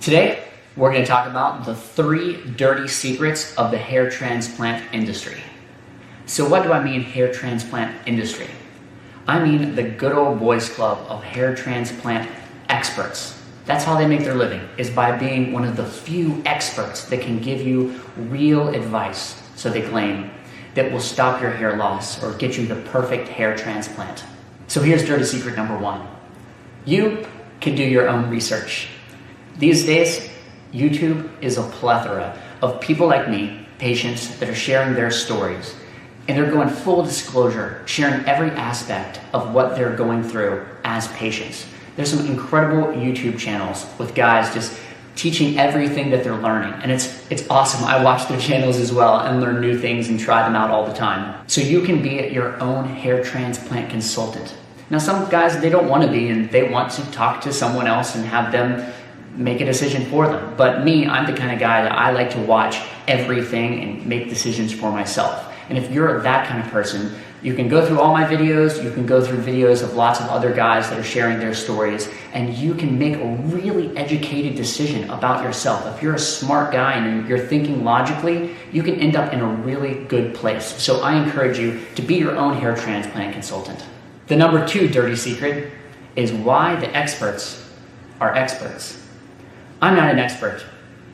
Today, we're going to talk about the 3 dirty secrets of the hair transplant industry. So what do I mean hair transplant industry? I mean the good old boys club of hair transplant experts. That's how they make their living, is by being one of the few experts that can give you real advice, so they claim, that will stop your hair loss or get you the perfect hair transplant. So here's dirty secret number 1. You can do your own research. These days, YouTube is a plethora of people like me, patients, that are sharing their stories. And they're going full disclosure, sharing every aspect of what they're going through as patients. There's some incredible YouTube channels with guys just teaching everything that they're learning. And it's awesome. I watch their channels as well and learn new things and try them out all the time. So you can be your own hair transplant consultant. Now, some guys, they don't want to be, and they want to talk to someone else and have them make a decision for them. But me, I'm the kind of guy that I like to watch everything and make decisions for myself. And if you're that kind of person, you can go through all my videos, you can go through videos of lots of other guys that are sharing their stories, and you can make a really educated decision about yourself. If you're a smart guy and you're thinking logically, you can end up in a really good place. So I encourage you to be your own hair transplant consultant. The number 2 dirty secret is why the experts are experts. I'm not an expert.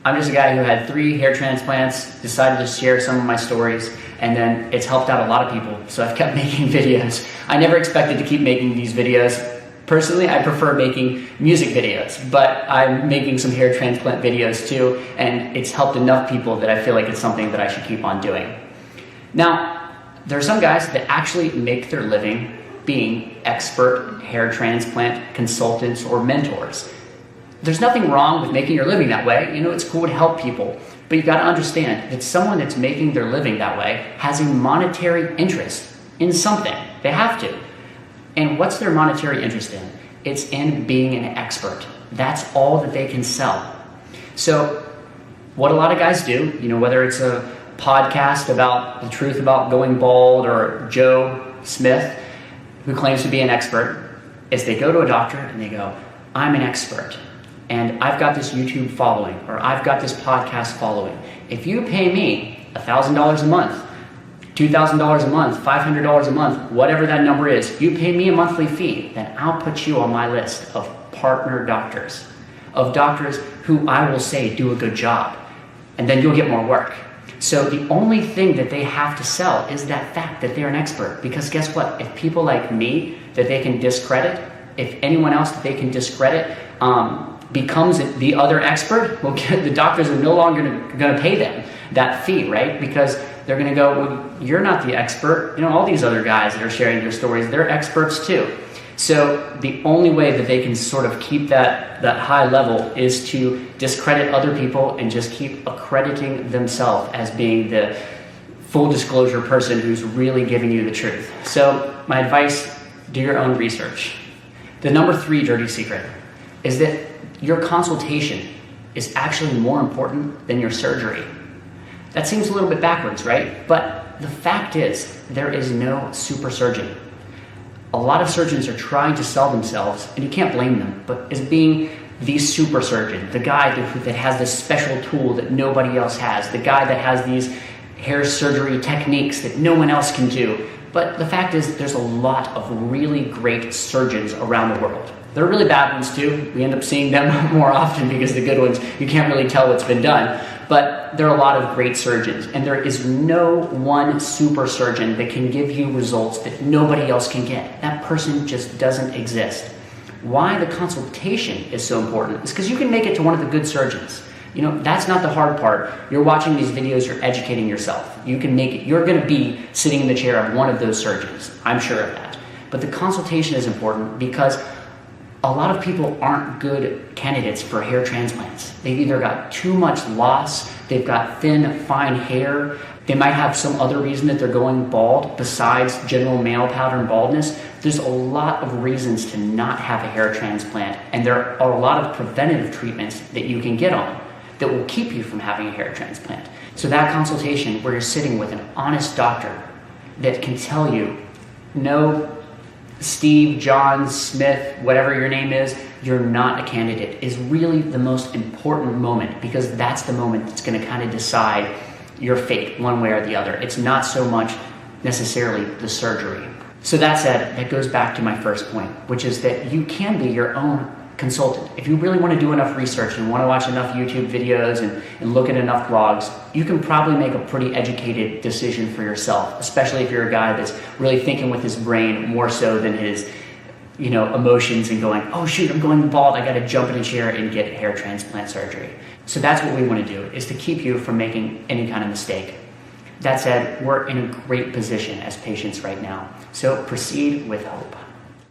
I'm just a guy who had 3 hair transplants, decided to share some of my stories, and then it's helped out a lot of people, so I've kept making videos. I never expected to keep making these videos. Personally, I prefer making music videos, but I'm making some hair transplant videos too, and it's helped enough people that I feel like it's something that I should keep on doing. Now, there are some guys that actually make their living being expert hair transplant consultants or mentors. There's nothing wrong with making your living that way. You know, it's cool to help people. But you've got to understand that someone that's making their living that way has a monetary interest in something. They have to. And what's their monetary interest in? It's in being an expert. That's all that they can sell. So what a lot of guys do, you know, whether it's a podcast about the truth about going bald or Joe Smith, who claims to be an expert, is they go to a doctor and they go, I'm an expert. And I've got this YouTube following, or I've got this podcast following. If you pay me $1,000 a month, $2,000 a month, $500 a month, whatever that number is, you pay me a monthly fee, then I'll put you on my list of partner doctors, of doctors who I will say do a good job, and then you'll get more work. So the only thing that they have to sell is that fact that they're an expert, because guess what? If people like me that they can discredit, if anyone else that they can discredit, becomes the other expert, well, the doctors are no longer going to pay them that fee, right? Because they're going to go, well, you're not the expert. You know, all these other guys that are sharing their stories, they're experts too. So the only way that they can sort of keep that high level is to discredit other people and just keep accrediting themselves as being the full disclosure person who's really giving you the truth. So my advice, do your own research. The number 3 dirty secret is that your consultation is actually more important than your surgery. That seems a little bit backwards, right? But the fact is, there is no super surgeon. A lot of surgeons are trying to sell themselves, and you can't blame them, but as being the super surgeon, the guy that has this special tool that nobody else has, the guy that has these hair surgery techniques that no one else can do. But the fact is, there's a lot of really great surgeons around the world. There are really bad ones too. We end up seeing them more often because the good ones, you can't really tell what's been done. But there are a lot of great surgeons, and there is no one super surgeon that can give you results that nobody else can get. That person just doesn't exist. Why the consultation is so important is because you can make it to one of the good surgeons. You know, that's not the hard part. You're watching these videos, you're educating yourself. You can make it, you're going to be sitting in the chair of one of those surgeons. I'm sure of that. But the consultation is important because a lot of people aren't good candidates for hair transplants. They've either got too much loss, they've got thin, fine hair, they might have some other reason that they're going bald besides general male pattern baldness. There's a lot of reasons to not have a hair transplant, and there are a lot of preventative treatments that you can get on that will keep you from having a hair transplant. So that consultation where you're sitting with an honest doctor that can tell you, no, Steve, John, Smith, whatever your name is, you're not a candidate is really the most important moment, because that's the moment that's going to kind of decide your fate one way or the other. It's not so much necessarily the surgery. So that said, that goes back to my first point, which is that you can be your own consultant. If you really want to do enough research and want to watch enough YouTube videos and look at enough blogs, you can probably make a pretty educated decision for yourself, especially if you're a guy that's really thinking with his brain more so than his emotions and going, oh shoot, I'm going bald, I got to jump in a chair and get hair transplant surgery. So that's what we want to do, is to keep you from making any kind of mistake. That said, we're in a great position as patients right now. So proceed with hope.